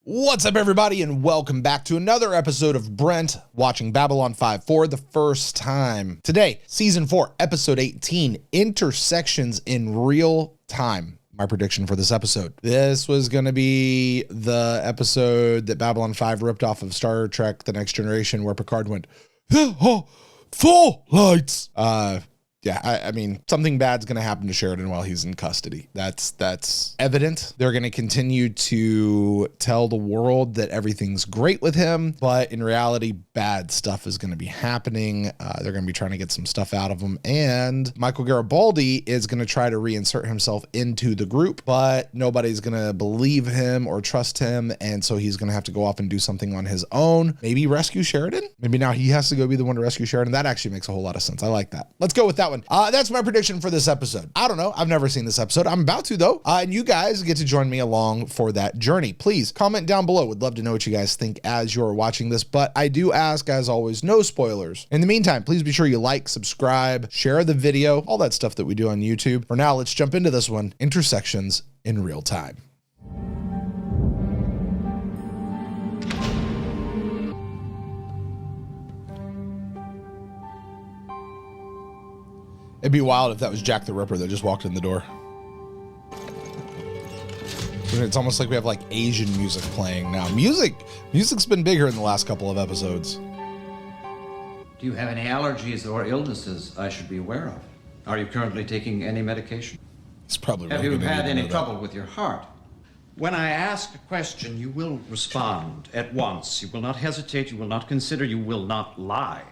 What's up, everybody, and welcome back to another episode of Brent watching Babylon 5 for the first time. Today, Season 4, Episode 18, Intersections in Real Time. My prediction for this episode. This was going to be the episode that Babylon 5 ripped off of Star Trek The Next Generation, where Picard went, full lights. I mean, something bad's going to happen to Sheridan while he's in custody. That's evident. They're going to continue to tell the world that everything's great with him, but in reality, bad stuff is going to be happening. They're going to be trying to get some stuff out of him, and Michael Garibaldi is going to try to reinsert himself into the group, but nobody's going to believe him or trust him, and so he's going to have to go off and do something on his own. Maybe rescue Sheridan? Maybe now he has to go be the one to rescue Sheridan. That actually makes a whole lot of sense. I like that. Let's go with that one. That's my prediction for this episode. I don't know. I've never seen this episode. I'm about to, though. And you guys get to join me along for that journey. Please comment down below. Would love to know what you guys think as you're watching this. But I do ask, as always, no spoilers. In the meantime, please be sure you like, subscribe, share the video, all that stuff that we do on YouTube. For now, let's jump into this one. Intersections in Real Time. It'd be wild if that was Jack the Ripper that just walked in the door. It's almost like we have like Asian music playing now. Music's been big here in the last couple of episodes. Do you have any allergies or illnesses I should be aware of? Are you currently taking any medication? It's probably Have you had any trouble with your heart? When I ask a question, you will respond at once. You will not hesitate, you will not consider, you will not lie.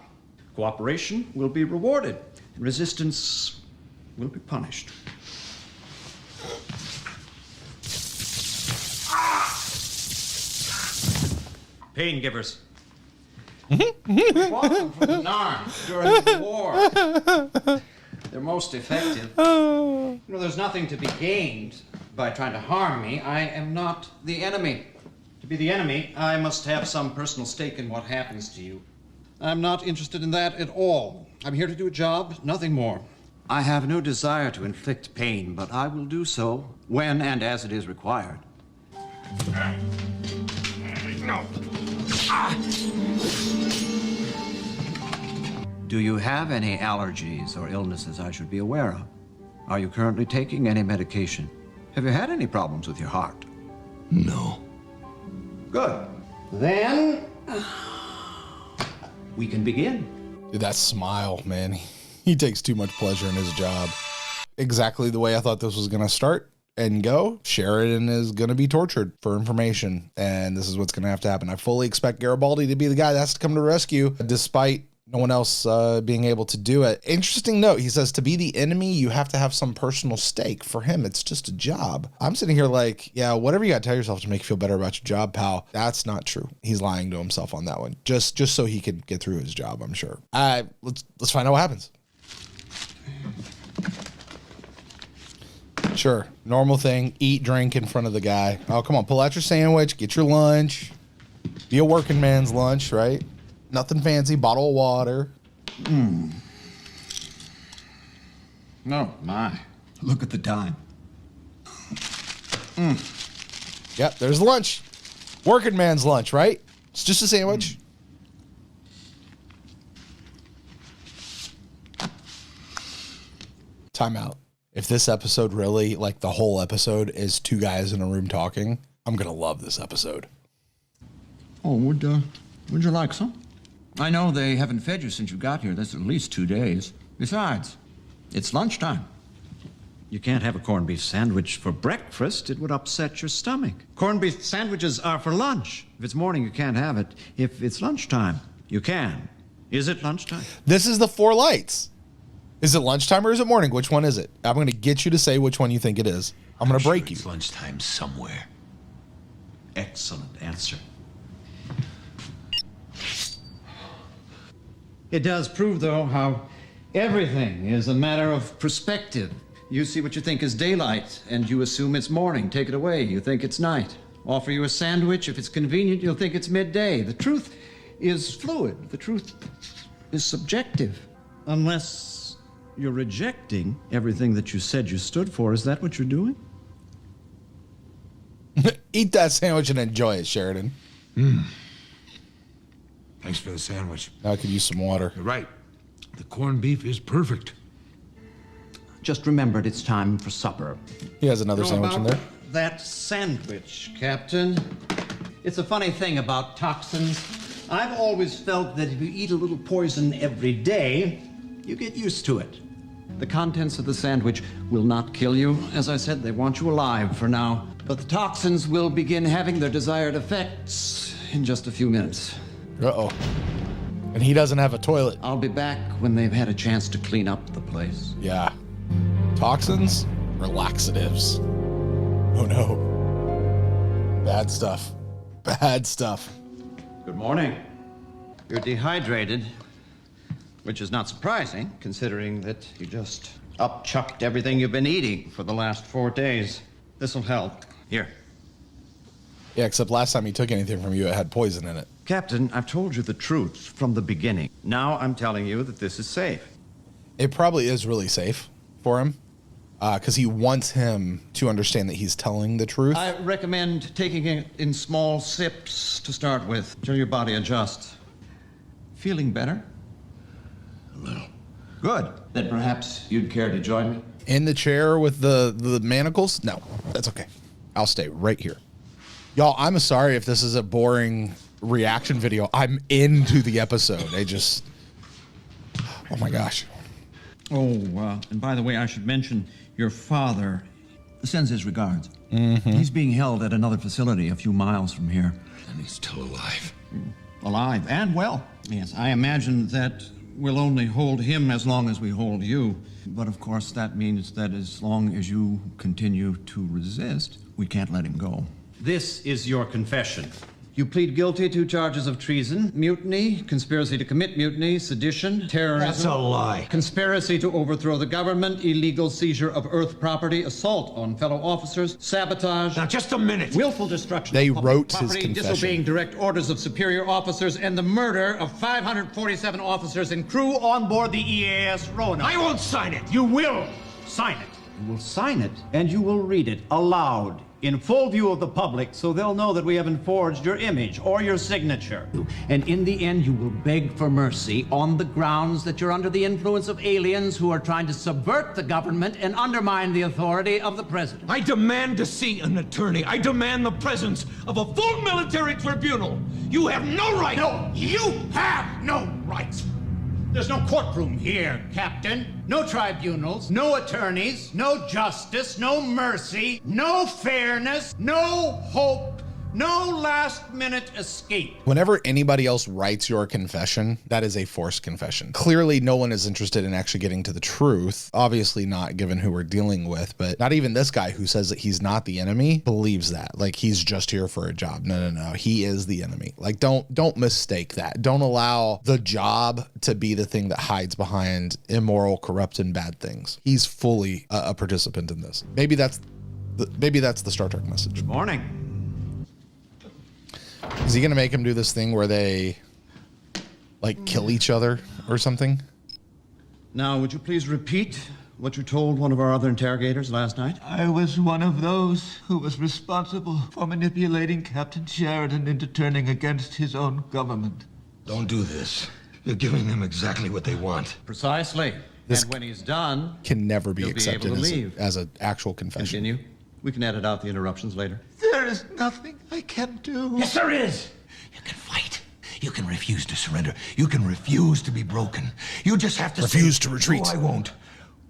Cooperation will be rewarded. Resistance will be punished. Pain givers. We bought them from the Narn during the war. They're most effective. You know, there's nothing to be gained by trying to harm me. I am not the enemy. To be the enemy, I must have some personal stake in what happens to you. I'm not interested in that at all. I'm here to do a job, nothing more. I have no desire to inflict pain, but I will do so when and as it is required. No. Do you have any allergies or illnesses I should be aware of? Are you currently taking any medication? Have you had any problems with your heart? No. Good. Then we can begin. Dude, that smile, man. He takes too much pleasure in his job. Exactly the way I thought this was going to start and go. Sheridan is going to be tortured for information, and this is what's going to have to happen. I fully expect Garibaldi to be the guy that has to come to rescue, despite no one else being able to do it. Interesting note, he says to be the enemy, you have to have some personal stake. For him, it's just a job. I'm sitting here like, yeah, whatever you got to tell yourself to make you feel better about your job, pal. That's not true. He's lying to himself on that one, just so he could get through his job, I'm sure. Let's find out what happens. Sure, normal thing, eat, drink in front of the guy. Oh, come on, pull out your sandwich, get your lunch. Be a working man's lunch, right? Nothing fancy, bottle of water. No, my. Look at the time. Yep, there's lunch. Working man's lunch, right? It's just a sandwich. Time out. If this episode really, like the whole episode, is two guys in a room talking, I'm going to love this episode. Oh, would you like some? I know they haven't fed you since you got here. That's at least 2 days. Besides, it's lunchtime. You can't have a corned beef sandwich for breakfast. It would upset your stomach. Corned beef sandwiches are for lunch. If it's morning, you can't have it. If it's lunchtime, you can. Is it lunchtime? This is the four lights. Is it lunchtime or is it morning? Which one is it? I'm going to get you to say which one you think it is. I'm going to break you. It's lunchtime somewhere. Excellent answer. It does prove, though, how everything is a matter of perspective. You see what you think is daylight, and you assume it's morning. Take it away, you think it's night. Offer you a sandwich, if it's convenient, you'll think it's midday. The truth is fluid. The truth is subjective. Unless you're rejecting everything that you said you stood for. Is that what you're doing? Eat that sandwich and enjoy it, Sheridan. Thanks for the sandwich. Now I could use some water. You're right. The corned beef is perfect. Just remembered it's time for supper. He has another sandwich in there. That sandwich, Captain. It's a funny thing about toxins. I've always felt that if you eat a little poison every day, you get used to it. The contents of the sandwich will not kill you. As I said, they want you alive for now. But the toxins will begin having their desired effects in just a few minutes. Uh-oh. And he doesn't have a toilet. I'll be back when they've had a chance to clean up the place. Yeah. Toxins or laxatives? Oh no. Bad stuff. Bad stuff. Good morning. You're dehydrated, which is not surprising, considering that you just upchucked everything you've been eating for the last 4 days. This'll help. Here. Yeah, except last time he took anything from you, it had poison in it. Captain, I've told you the truth from the beginning. Now I'm telling you that this is safe. It probably is really safe for him, because he wants him to understand that he's telling the truth. I recommend taking it in small sips to start with, until your body adjusts. Feeling better? A little. Good. Then perhaps you'd care to join me? In the chair with the manacles? No, that's okay. I'll stay right here. Y'all, I'm sorry if this is a boring reaction video. I'm into the episode. Oh my gosh. Oh, and by the way, I should mention your father sends his regards. Mm-hmm. He's being held at another facility a few miles from here. And he's still alive. Alive and well. Yes, I imagine that we'll only hold him as long as we hold you. But of course, that means that as long as you continue to resist, we can't let him go. This is your confession. You plead guilty to charges of treason, mutiny, conspiracy to commit mutiny, sedition, terrorism. That's a lie. Conspiracy to overthrow the government, illegal seizure of Earth property, assault on fellow officers, sabotage. Now, just a minute. Willful destruction They of public wrote his property, confession. disobeying direct orders of superior officers, and the murder of 547 officers and crew on board the EAS Roanoke. I won't sign it. You will. Sign it. You will sign it, and you will read it aloud, in full view of the public, so they'll know that we haven't forged your image or your signature. And in the end, you will beg for mercy on the grounds that you're under the influence of aliens who are trying to subvert the government and undermine the authority of the president. I demand to see an attorney. I demand the presence of a full military tribunal. You have no right. No, you have no rights. There's no courtroom here, Captain. No tribunals, no attorneys, no justice, no mercy, no fairness, no hope, no last-minute escape. Whenever anybody else writes your confession, that is a forced confession. Clearly, no one is interested in actually getting to the truth. Obviously not, given who we're dealing with, but not even this guy who says that he's not the enemy believes that. Like, he's just here for a job. No. He is the enemy. Like, don't mistake that. Don't allow the job to be the thing that hides behind immoral, corrupt, and bad things. He's fully a participant in this. Maybe that's the Star Trek message. Good morning. Is he gonna make him do this thing where they like kill each other or something? Now, would you please repeat what you told one of our other interrogators last night? I was one of those who was responsible for manipulating Captain Sheridan into turning against his own government. Don't do this. You're giving them exactly what they want. Precisely. This and when he's done, Can never be You'll be accepted able to leave. as an actual confession. continue. We can edit out the interruptions later. There is nothing I can do. Yes, there is. You can fight. You can refuse to surrender. You can refuse to be broken. You just have to Refuse say, to retreat. No, I won't.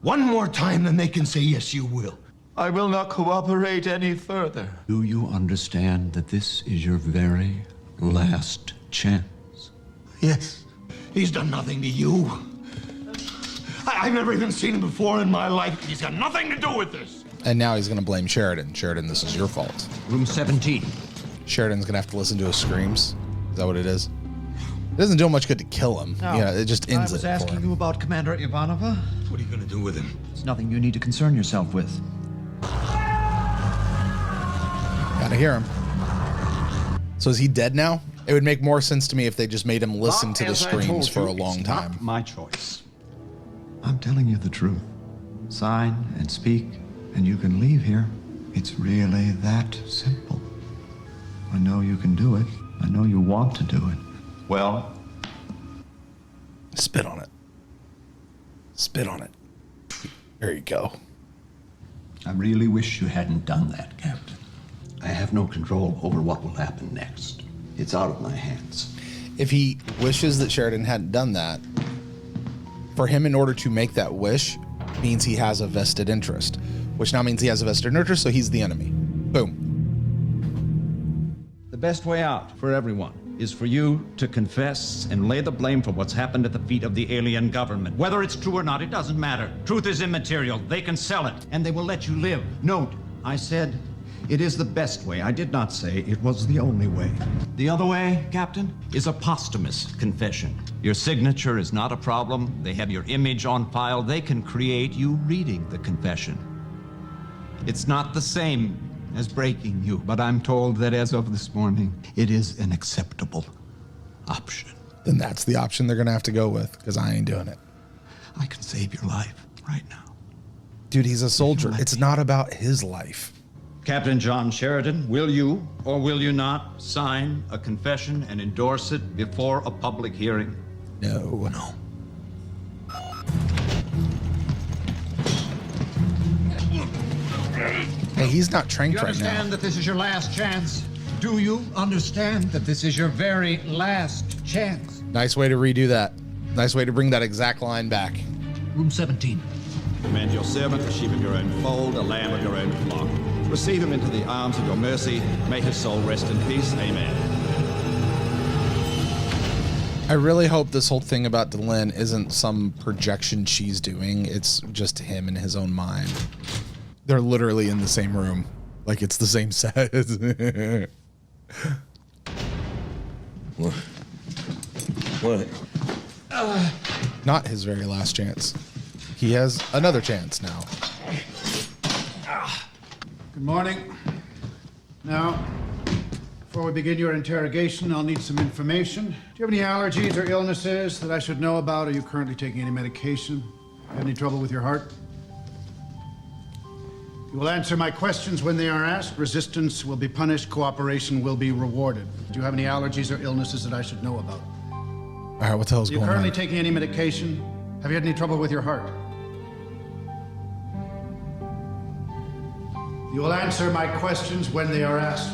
One more time, then they can say, yes, you will. I will not cooperate any further. Do you understand that this is your very last chance? Yes. He's done nothing to you. I've never even seen him before in my life. He's got nothing to do with this. And now he's gonna blame Sheridan. Sheridan, this is your fault. Room 17. Sheridan's gonna have to listen to his screams. Is that what it is? It doesn't do him much good to kill him. Yeah, it just ends I was it for asking him. you about Commander Ivanova. What are you going to do with him? It's nothing you need to concern yourself with. Gotta hear him. So is he dead now? It would make more sense to me if they just made him listen to the screams for a long time. Not my choice. I'm telling you the truth. Sign and speak, and you can leave here. It's really that simple. I know you can do it. I know you want to do it. Well, Spit on it. Spit on it. There you go. I really wish you hadn't done that, Captain. I have no control over what will happen next. It's out of my hands. If he wishes that Sheridan hadn't done that, for him, in order to make that wish, means he has a vested interest, which now means he has a vested interest, so he's the enemy. Boom. The best way out for everyone is for you to confess and lay the blame for what's happened at the feet of the alien government. Whether it's true or not, it doesn't matter. Truth is immaterial. They can sell it, and they will let you live. Note, I said it is the best way. I did not say it was the only way. The other way, Captain, is a posthumous confession. Your signature is not a problem. They have your image on file. They can create you reading the confession. It's not the same as breaking you, but I'm told that as of this morning, it is an acceptable option. Then that's the option they're going to have to go with, because I ain't doing it. I can save your life right now. Dude, he's a soldier. It's not about his life. Captain John Sheridan, will you or will you not sign a confession and endorse it before a public hearing? No. Hey, he's not trained You right now. understand that this is your last chance? Do you understand that this is your very last chance? Nice way to redo that. Nice way to bring that exact line back. Room 17. Command your servant, a sheep of your own fold, a lamb of your own flock. Receive him into the arms of your mercy. May his soul rest in peace. Amen. I really hope this whole thing about Delenn isn't some projection she's doing. It's just him in his own mind. They're literally in the same room. Like, it's the same set. What? Not his very last chance. He has another chance now. Good morning. Now, before we begin your interrogation, I'll need some information. Do you have any allergies or illnesses that I should know about? Are you currently taking any medication? Have any trouble with your heart? You will answer my questions when they are asked. Resistance will be punished. Cooperation will be rewarded. Do you have any allergies or illnesses that I should know about? All right, what the hell's Are you going currently on? taking any medication? Have you had any trouble with your heart? You will answer my questions when they are asked.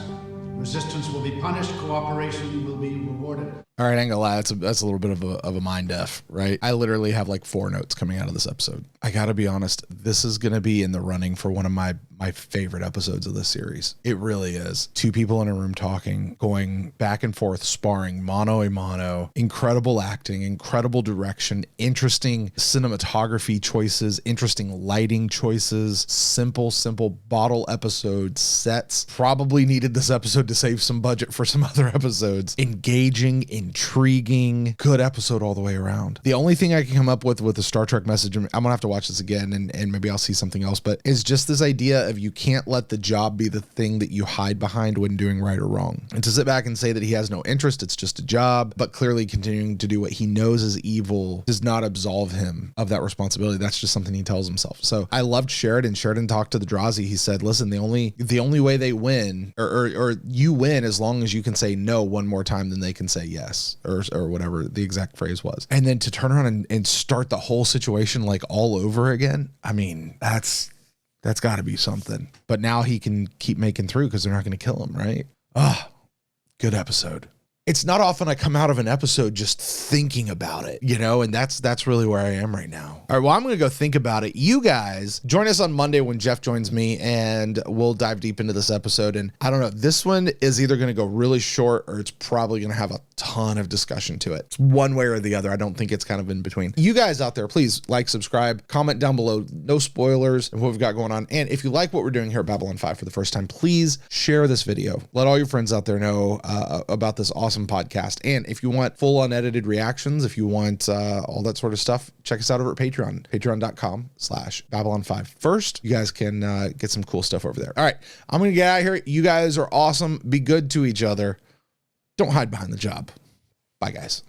Resistance will be punished. Cooperation will be rewarded. All right, I ain't gonna lie, that's a little bit of a mind F, right? I literally have like 4 notes coming out of this episode. I gotta be honest, this is gonna be in the running for one of my favorite episodes of this series. It really is. 2 people in a room talking, going back and forth, sparring, mano a mano, incredible acting, incredible direction, interesting cinematography choices, interesting lighting choices, simple bottle episode sets. Probably needed this episode to save some budget for some other episodes. Engaging, intriguing, good episode all the way around. The only thing I can come up with the Star Trek message, and I'm gonna have to watch this again and maybe I'll see something else, but is just this idea of you can't let the job be the thing that you hide behind when doing right or wrong. And to sit back and say that he has no interest, it's just a job, but clearly continuing to do what he knows is evil does not absolve him of that responsibility. That's just something he tells himself. So I loved Sheridan. Sheridan talked to the Drazi. He said, listen, the only way they win or you win as long as you can say no one more time than they can say yes, or whatever the exact phrase was. And then to turn around and start the whole situation like all over again. I mean, that's got to be something. But now he can keep making through because they're not going to kill him, right? Good episode. It's not often I come out of an episode just thinking about it, you know, and that's really where I am right now. All right, well, I'm going to go think about it. You guys join us on Monday when Jeff joins me and we'll dive deep into this episode. And I don't know, this one is either going to go really short or it's probably going to have a ton of discussion to it. It's one way or the other. I don't think it's kind of in between. You guys out there, please like, subscribe, comment down below. No spoilers of what we've got going on. And if you like what we're doing here at Babylon 5 for the first time, please share this video. Let all your friends out there know about this awesome podcast. And if you want full unedited reactions, if you want all that sort of stuff, check us out over at Patreon, patreon.com/Babylon5 first. You guys can get some cool stuff over there. All right, I'm going to get out of here. You guys are awesome. Be good to each other. Don't hide behind the job. Bye, guys.